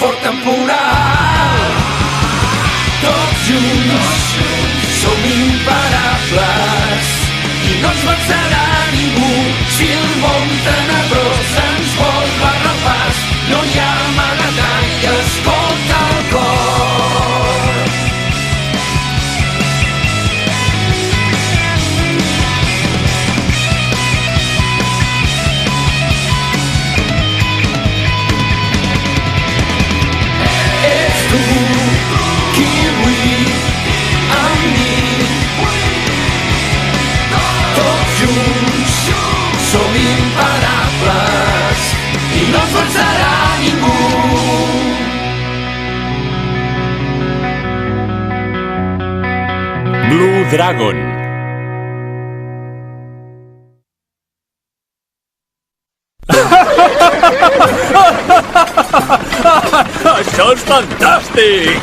fort temporal. Tots junts som imparables i no ens vencerà ningú. Si el món tenebrós ens vol barrar el pas, no hi ha amagatall que escolta el cor. Ets tu qui avui amb mi, tots junts som imparables i no ens vencerà ningú. Blue Dragon. Això és fantàstic!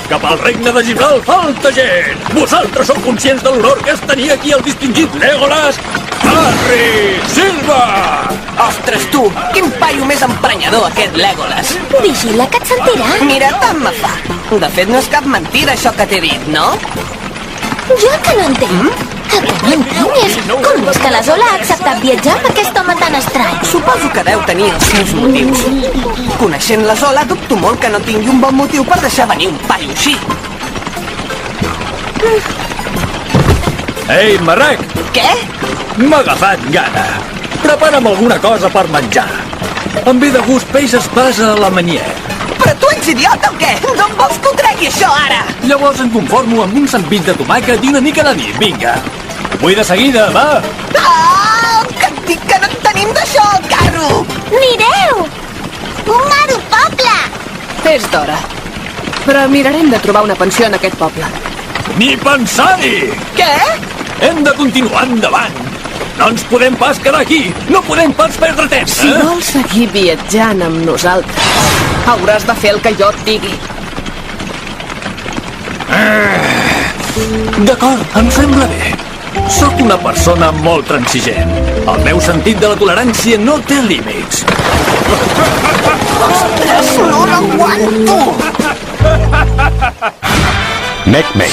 Cap al regne de Gibralt falta gent! Vosaltres sou conscients de l'honor que és tenir aquí el distingit Legolas Harry Silva! Ostres, tu! Quin paio més emprenyador, aquest Legolas! Vigila que et sentirà. Mira, tant me fa. De fet, no és cap mentida, això que t'he dit, no? Jo el que no entenc. El que no entenc és com és que la Zola ha acceptat viatjar amb aquest home tan estrany. Suposo que deu tenir els seus motius. Coneixent la Zola, dubto molt que no tingui un bon motiu per deixar venir un paio així. Ei, Marrec! Què? M'ha agafat gana. Prepara'm alguna cosa per menjar. Em ve de gust peix espasa a la manier. Però tu ets idiota o què? D'on vols que ho tregui, això, ara? Llavors em conformo amb un sandvitx de tomàquet i una mica de vi, vinga. Vull de seguida, va! Ah, que et dic que no en tenim d'això, el carro! Mireu! Un maru poble! És d'hora. Però mirarem de trobar una pensió en aquest poble. Ni pensar-hi! Què? Hem de continuar endavant. No ens podem pas quedar aquí. No podem pas perdre temps, Si vols seguir viatjant amb nosaltres, hauràs de fer el que jo et digui. D'acord, em sembla bé. Sóc una persona molt transigent. El meu sentit de la tolerància no té límits. Ostres, no l'aguanto! Mec-mec.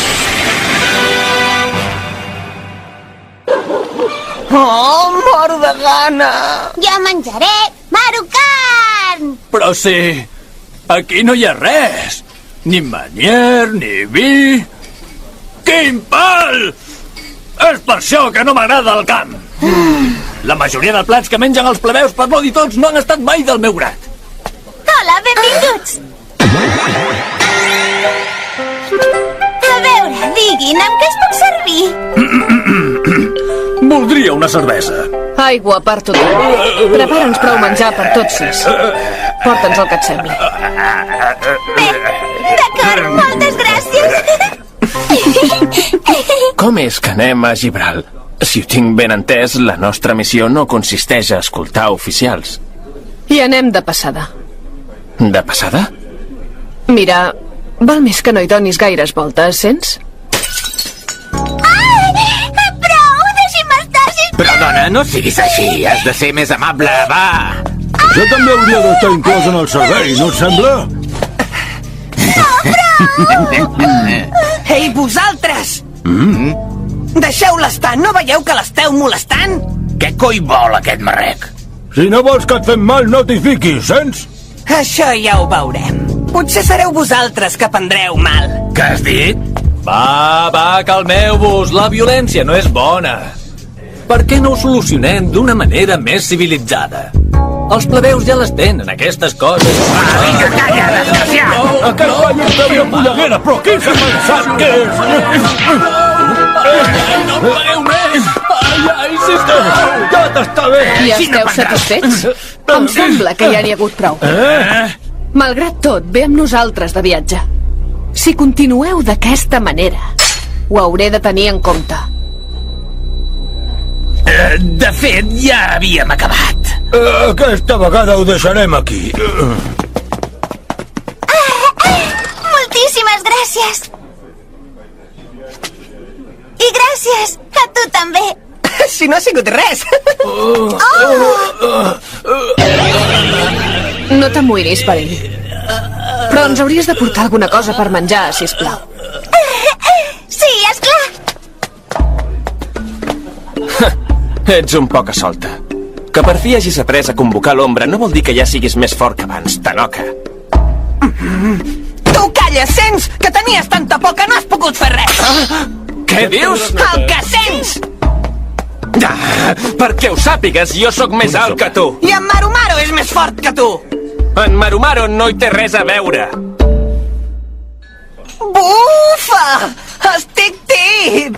Oh, moro de gana! Jo menjaré maru carn! Però sí, aquí no hi ha res. Ni manier, ni vi... Quin pal! És per això que no m'agrada el camp. La majoria de plats que mengen els plebeus, per no dir tots, no han estat mai del meu grat. Hola, benvinguts! A veure, diguin, amb què es puc servir? Voldria una cervesa. Aigua per tothom. Prepara'ns prou menjar per tots sis. Porta'ns el que et sembli. Bé, d'acord, moltes gràcies. Com és que anem a Gibralt? Si ho tinc ben entès, la nostra missió no consisteix a escoltar oficials. I anem de passada. De passada? Mira, val més que no hi donis gaires voltes, sents? Però, dona, no siguis així. Has de ser més amable, va. Jo també hauria d'estar inclòs en el servei, no et sembla? Ei, vosaltres! Deixeu-la estar, no veieu que l'esteu molestant? Què coi vol aquest marrec? Si no vols que et fem mal, no t'hi fiquis, sents? Això ja ho veurem. Potser sereu vosaltres que prendreu mal. Què has dit? Va, calmeu-vos. La violència no és bona. Per què no ho solucionem d'una manera més civilitzada? Els plebeus ja les tenen, aquestes coses. Vinga, calla, desgraciat! Aquest paio està una polleguera, però qui s'ha pensat que és? No em pagueu més! Ai, sisplau! Ja t'està bé! I esteu satisfets? Em sembla que ja n'hi ha hagut prou. Malgrat tot, ve amb nosaltres de viatge. Si continueu d'aquesta manera, ho hauré de tenir en compte. De fet, ja havíem acabat. Aquesta vegada ho deixarem aquí. Moltíssimes gràcies. I gràcies a tu també. Si no ha sigut res. No t'amoïnis per ell. Però ens hauries de portar alguna cosa per menjar, sisplau. Sí, esclar! Ets un poc a solta. Que per fi hagis après a convocar l'ombra no vol dir que ja siguis més fort que abans, Tanoka. Tu calla, sents? Que tenies tanta por que no has pogut fer res! Què dius? El que sents! Perquè ho sàpigues, jo sóc més alt que tu. I en Maru és més fort que tu! En Maru no hi té res a veure. Bufa! Estic tip!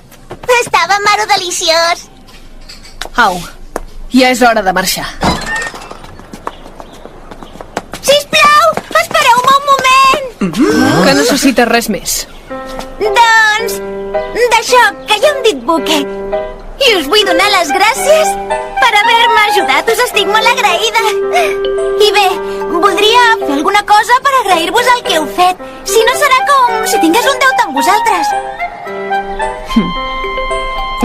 Estava Maru deliciós. Au, ja és hora de marxar. Sisplau, espereu-me un moment. Que necessites res més. Doncs... d'això, que jo em dic Bucket. I us vull donar les gràcies per haver-me ajudat. Us estic molt agraïda. I bé, voldria fer alguna cosa per agrair-vos el que heu fet. Si no serà com si tingués un deute amb vosaltres.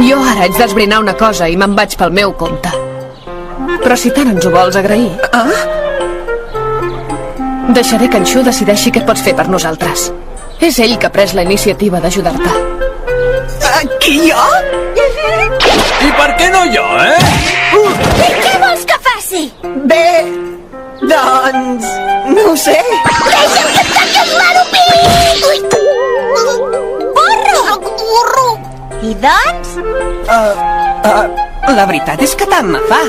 Jo ara haig d'esbrinar una cosa i me'n vaig pel meu compte. Però si tant ens ho vols agrair... Deixaré que en Shu decideixi què pots fer per nosaltres. És ell que ha pres la iniciativa d'ajudar-te. Qui, jo? I per què no jo, I què vols que faci? Bé... doncs... no ho sé. Deixa'm que et tanqui el Marupi! Burro! I doncs? La veritat és que tant me fa.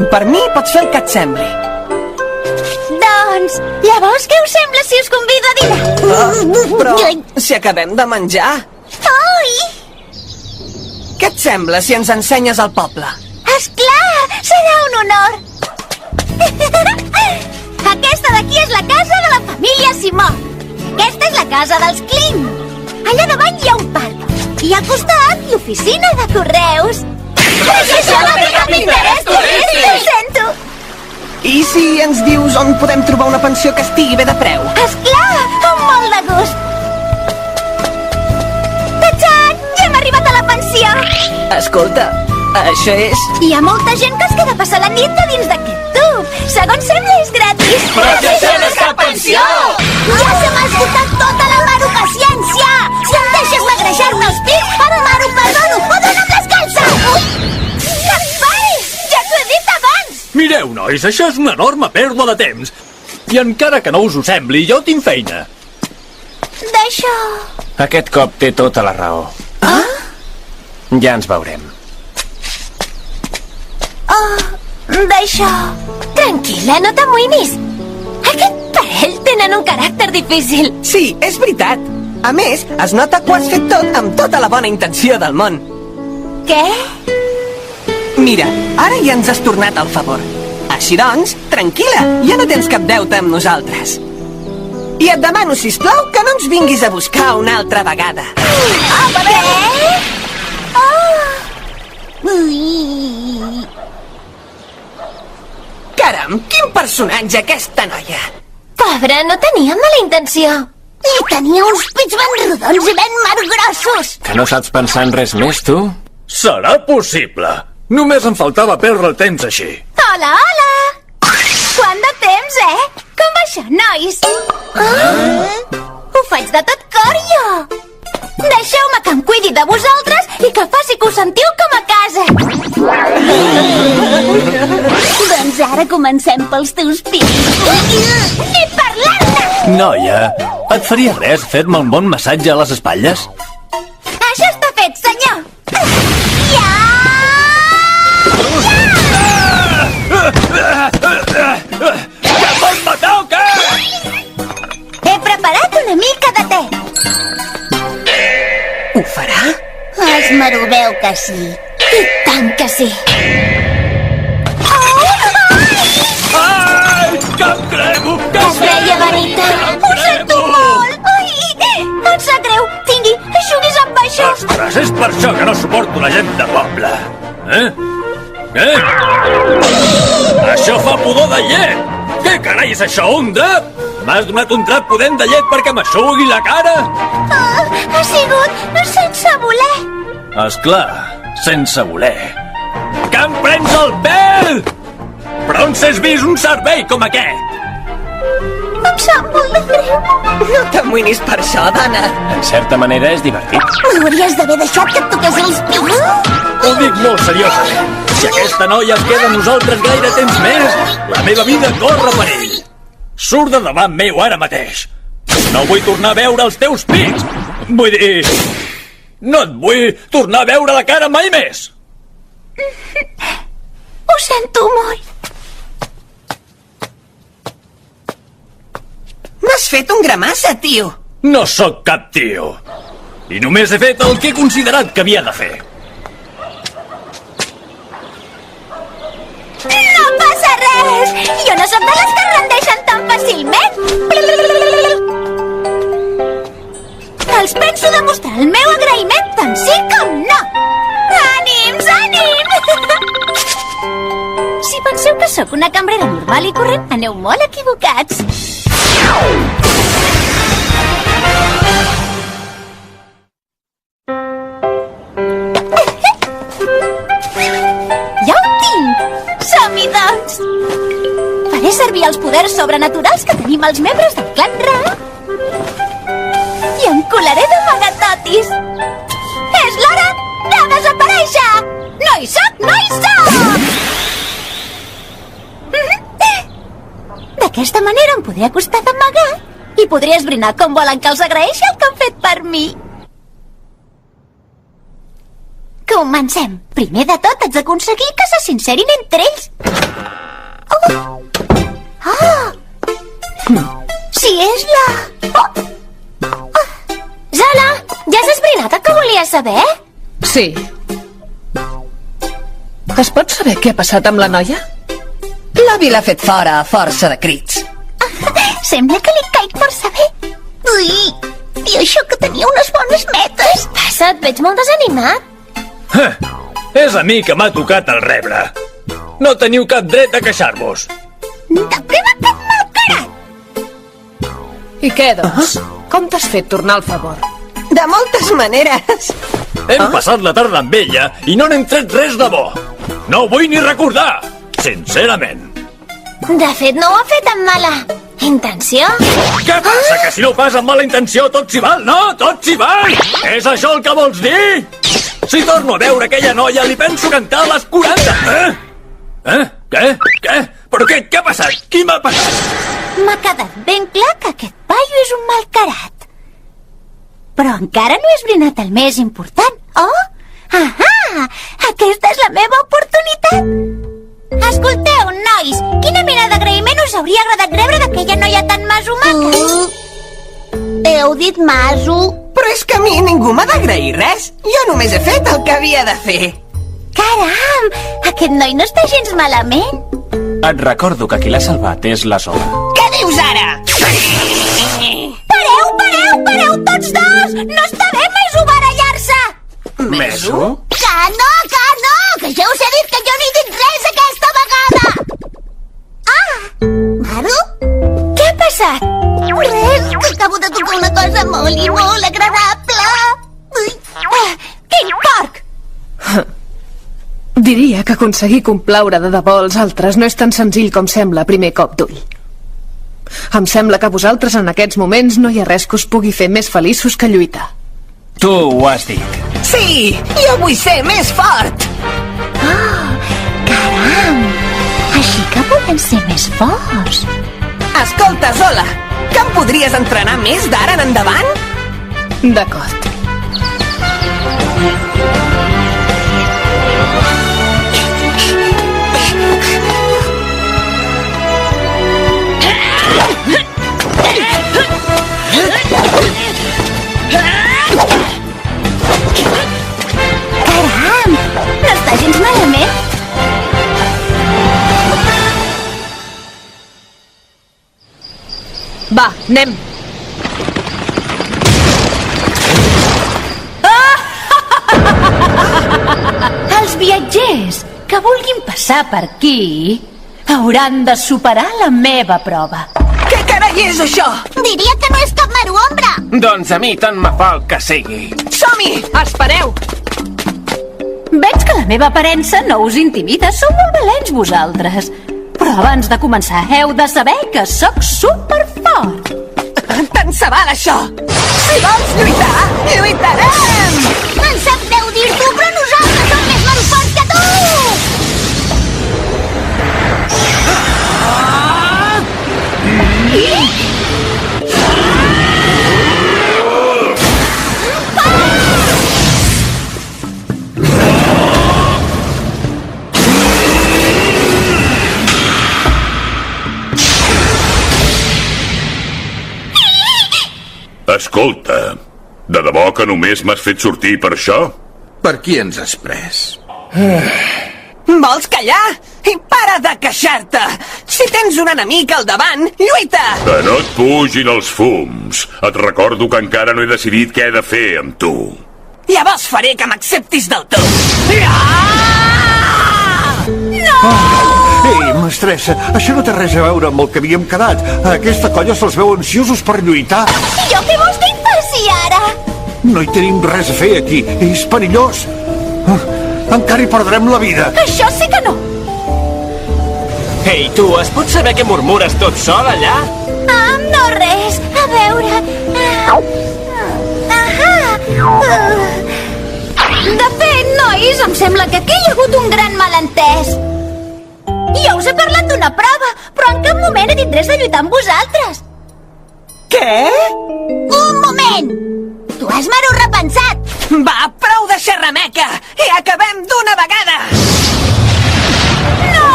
Per mi pots fer el que et sembli. Doncs, llavors què us sembla si us convido a dinar? Però si acabem de menjar... Oi! Què et sembla si ens ensenyes el poble? Esclar, serà un honor. Aquesta d'aquí és la casa de la família Simó. Aquesta és la casa dels Kling. Allà davant hi ha un parc. I al costat, l'oficina de correus. Però si això no té cap interès turístic! Ho sento! I si ens dius on podem trobar una pensió que estigui bé de preu? Esclar, amb molt de gust. Tatxan, ja hem arribat a la pensió. Escolta, això és... Hi ha molta gent que es queda a passar la nit a dins d'aquest tub. Segons sembla és gratis. Però si això no és cap pensió! Ja se m'ha esgotat tota la Maru paciència! Si em deixes magrejar-me els pits, ara Maru perdono, o dona'm les calces! Que et paris! Ja t'ho he dit abans! Mireu, nois, això és una enorme pèrdua de temps. I encara que no us ho sembli, jo tinc feina. D'això... Aquest cop té tota la raó. Ja ens veurem. D'això... Tranquil·la, no t'amoïnis. Aquest parell tenen un caràcter difícil. Sí, és veritat. A més, es nota que ho has fet tot amb tota la bona intenció del món. Què? Mira, ara ja ens has tornat el favor. Així doncs, tranquil·la, ja no tens cap deute amb nosaltres. I et demano, sisplau, que no ens vinguis a buscar una altra vegada. Què? Caram, quin personatge aquesta noia. Pobra, no tenia mala intenció. I tenia uns pits ben rodons i ben margrossos. Que no saps pensar en res més, tu? Serà possible. Només em faltava perdre el temps així. Hola, hola! Quant de temps, Com va això, nois? Ho faig de tot cor, jo! Deixeu-me que em cuidi de vosaltres i que faci que us sentiu com a casa! Doncs ara comencem pels teus pits. Ni parlar-ne! Noia, et faria res fer-me un bon massatge a les espatlles? Això està fet, senyor! Ja! Ja vols matar o què? He preparat una mica de te. Ho farà? Esmeruveu que sí. I tant que sí. Ai, que em cremo! Que es veia venir tant. Ho sento molt. Ai, em sap greu. Tingui, eixuguis amb això. Ostres, és per això que no suporto la gent de poble. Això fa pudor de llet! Què carai és això, un drap? M'has donat un drap pudent de llet perquè m'aixugui la cara? Ha sigut sense voler. Esclar, sense voler. Que em prens el pèl! Però on s'has vist un servei com aquest? Em sap molt de greu. No t'amoïnis per això, dona. En certa manera és divertit. M'hauries d'haver deixat que et toqués els pits. Ho dic molt seriosament. Si aquesta noia es queda amb nosaltres gaire temps més, la meva vida corre perill. Surt de davant meu ara mateix. No vull tornar a veure els teus pits. Vull dir... No et vull tornar a veure la cara mai més. Ho sento molt. M'has fet un gramassa, tio. No sóc cap tio. I només he fet el que he considerat que havia de fer. No passa res! Jo no sóc de les que es rendeixen tan fàcilment! Els penso demostrar el meu agraïment tant sí com no! Ànims, ànims! Si penseu que sóc una cambrera normal i corrent, aneu molt equivocats. Ja ho tinc! Som-hi, doncs! Faré servir els poders sobrenaturals que tenim els membres del clan Ra i em colaré d'amagatotis! És l'hora de desaparèixer! No hi soc, no hi soc! D'aquesta manera em podré acostar d'amagar i podré esbrinar com volen que els agraeixi el que han fet per mi. Comencem. Primer de tot, haig d'aconseguir que se sincerin entre ells. Si és la... Zola, ja has esbrinat el que volies saber? Sí. Es pot saber què ha passat amb la noia? L'avi l'ha fet fora a força de crits. Sembla que li caic força bé. Ui, i això que tenia unes bones metes. Passa, et veig molt desanimat. És a mi que m'ha tocat el rebre. No teniu cap dret a queixar-vos. De prima cap malcarat. I què, doncs? Com t'has fet tornar el favor? De moltes maneres. Hem passat la tarda amb ella i no n'hem tret res de bo. No ho vull ni recordar, sincerament. De fet, no ho ha fet amb mala intenció. Què passa, que si no ho fas amb mala intenció tot s'hi val, no? Tot s'hi val! És això el que vols dir? Si torno a veure aquella noia li penso cantar a les 40. Què? Però què ha passat? Qui m'ha passat? M'ha quedat ben clar que aquest paio és un malcarat. Però encara no he esbrinat el més important. Oh! Ahà! Aquesta és la meva oportunitat. Escolteu, nois, quina mena d'agraïment us hauria agradat rebre d'aquella noia tan masomaca? Heu dit maso? Però és que a mi ningú m'ha d'agrair res. Jo només he fet el que havia de fer. Caram! Aquest noi no està gens malament. Et recordo que qui l'ha salvat és la Zola. Què dius ara? Pareu, tots dos! No està bé Meso barallar-se! Meso? Que no! Que ja us he dit que jo no he dit res aquesta vegada! Maru? Què ha passat? Res, que acabo de tocar una cosa molt i molt agradable. Quin porc! Diria que aconseguir complaure de debò els altres no és tan senzill com sembla a primer cop d'ull. Em sembla que a vosaltres en aquests moments no hi ha res que us pugui fer més feliços que lluitar. Tu ho has dit. Sí, jo vull ser més fort. Caram! Així que podem ser més forts. Escolta, Zola, que em podries entrenar més d'ara en endavant? D'acord. Caram! No està gens malament. Va, anem. Els viatgers que vulguin passar per aquí hauran de superar la meva prova. Què carai és això? Diria que no és cap maruombra. Doncs a mi tant me fa el que sigui. Som-hi! Espereu! Veig que la meva aparença no us intimida. Sou molt valents vosaltres. Però abans de començar heu de saber que sóc superfort. fort. Tant se val, això! Si vols lluitar, lluitarem! Em sap greu dir-t'ho, però nosaltres som més malforts que tu! Escolta, de debò que només m'has fet sortir per això? Per qui ens has pres? Vols callar? I para de queixar-te! Si tens un enemic al davant, lluita! Que no et pugin els fums. Et recordo que encara no he decidit què he de fer amb tu. Llavors faré que m'acceptis del tot! Ei, mestressa, això no té res a veure amb el que havíem quedat. A aquesta colla se'ls veu ansiosos per lluitar. I jo què vols que hi faci ara? No hi tenim res a fer aquí. És perillós. Encara hi perdrem la vida. Això sí que no. Ei, tu, es pot saber què murmures tot sol allà? No res. A veure... De fet, nois, em sembla que aquí hi ha hagut un gran malentès. Jo us he parlat d'una prova, però en cap moment he dit res de lluitar amb vosaltres. Què? Un moment! T'ho has maru repensat. Va, prou de xerrameca! I acabem d'una vegada! No!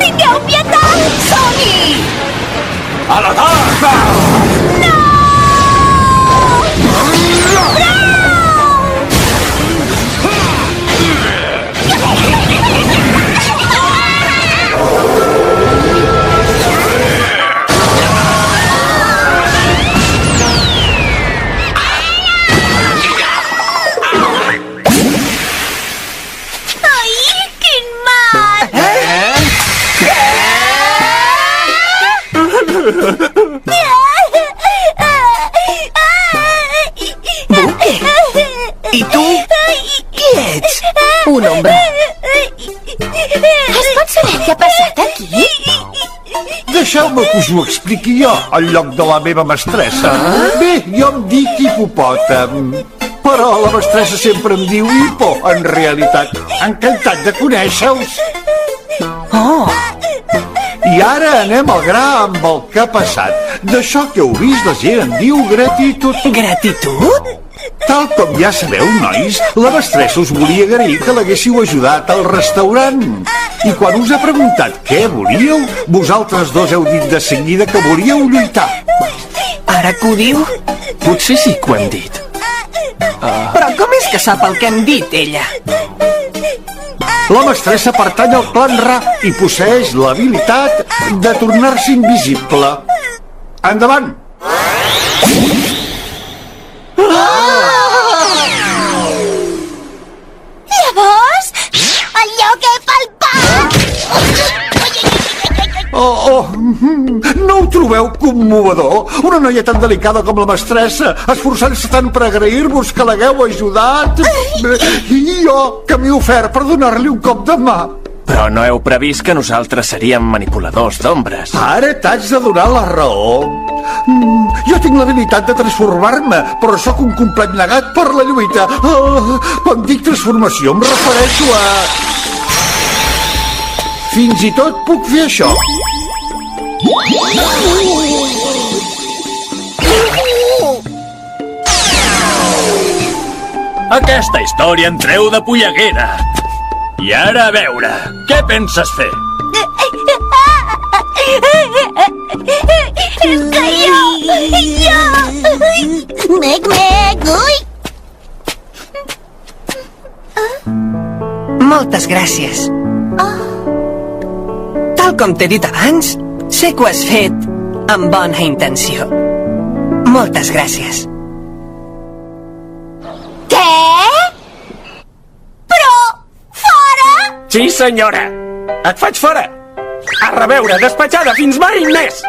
Tingueu pietat! Som-hi! A l'atac! No! I tu? Qui ets? Un ombra. Es pot saber què ha passat aquí? Deixeu-me que us ho expliqui jo, al lloc de la meva mestressa. Bé, jo em dic Hipopòtam, però la mestressa sempre em diu Hipo, en realitat. Encantat de conèixer-vos. Oh! I ara anem al gra amb el que ha passat. D'això que heu vist, la gent en diu gratitud. Gratitud? Tal com ja sabeu, nois, la mestressa us volia agrair que l'haguéssiu ajudat al restaurant. I quan us ha preguntat què volíeu, vosaltres dos heu dit de seguida que volíeu lluitar. Ara que ho diu? Potser sí que ho hem dit. Però com és que sap el que hem dit, ella? La mestressa pertany al clan Ra i posseeix l'habilitat de tornar-se invisible. Endavant! Llavors, allò que fa el pa! No ho trobeu commovedor? Una noia tan delicada com la mestressa, esforçant-se tant per agrair-vos que l'hagueu ajudat? I jo, que m'he ofert per donar-li un cop de mà. Però no heu previst que nosaltres seríem manipuladors d'ombres. Ara t'haig de donar la raó. Jo tinc l'habilitat de transformar-me, però sóc un complet negat per la lluita. Quan dic transformació em refereixo a... Fins i tot puc fer això. Aquesta història en treu de polleguera. I ara a veure, què penses fer? És que jo... Mec, ui! Moltes gràcies. Tal com t'he dit abans, sé que ho has fet amb bona intenció. Moltes gràcies. Què? Però... fora? Sí, senyora. Et faig fora. A reveure, despatxada, fins mai més.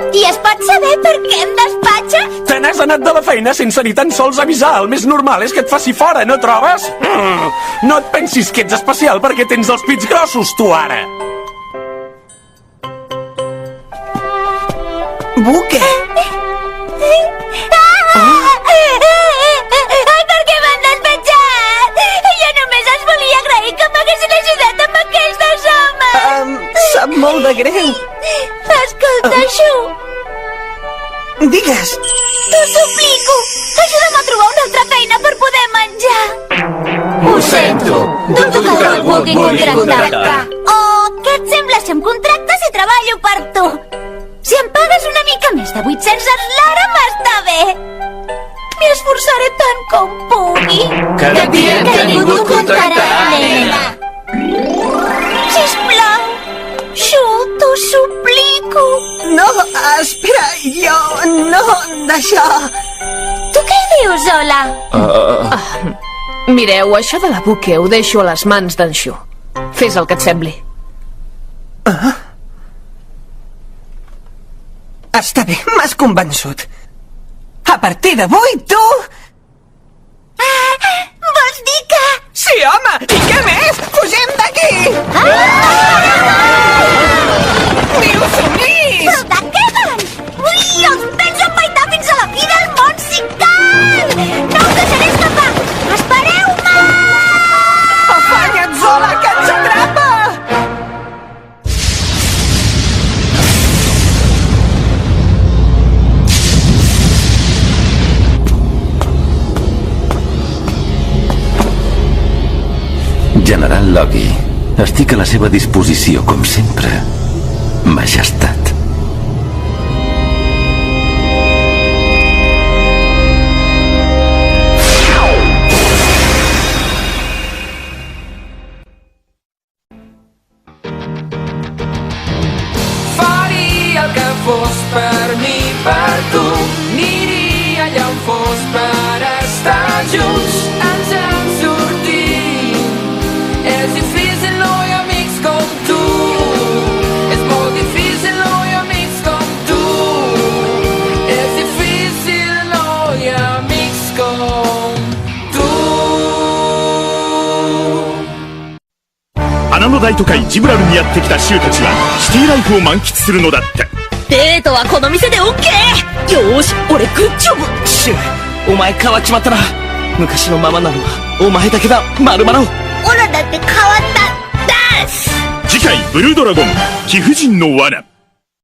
I es pot saber per què em despatxa? Te n'has anat de la feina sense ni tan sols avisar. El més normal és que et faci fora, no trobes? No et pensis que ets especial perquè tens els pits grossos, tu, ara. Buque! Ai, per què m'han despatxat? Jo només els volia agrair que m'haguessin ajudat amb aquells dos homes. Sap molt de greu. Escolta, Xu. Digues. T'ho suplico. Ajuda'm a trobar una altra feina per poder menjar. Ho sento. Dubto que algú et vulgui contractar. Oh, què et sembla si em contractes i treballo per tu? Si em pagues una mica més de 800 l'hora m'està bé. M'hi esforçaré tant com pugui. Cada dia que ningú et contractarà, nena. Sisplau, Xu, t'ho suplico. No, espera, jo no d'això. Tu què hi dius, Ola? Mireu, això de la buque ho deixo a les mans d'en Xu. Fes el que et sembli. Està bé, m'has convençut. A partir d'avui, tu... Vols dir que... Sí, home! I què més? Fugim d'aquí! Ni ho somnis! Però de què van? Ui, els penso empaitar fins a la fi del món si cal! No us deixaré escapar! Espereu-me! Afanya't, Zola, que ens atrapa! General Loki, estic a la seva disposició, com sempre. Majestat. Faria el que fos per mi, per tu. Aniria allà on fos per estar junts. Ens en sortim. És difícil no hi ha amics com tu. És molt difícil no hi ha amics com tu. És difícil no hi ha amics com tu. 花の大都会ジブラルにやってきたシュウたちはシティライフを満喫するのだって。デートはこの店でオッケー。よーし、俺グッジョブ。シュウ、お前変わっちまったな。昔のままなのはお前だけだ、マルマロ。オラだって変わったです。次回ブルードラゴン貴婦人の罠。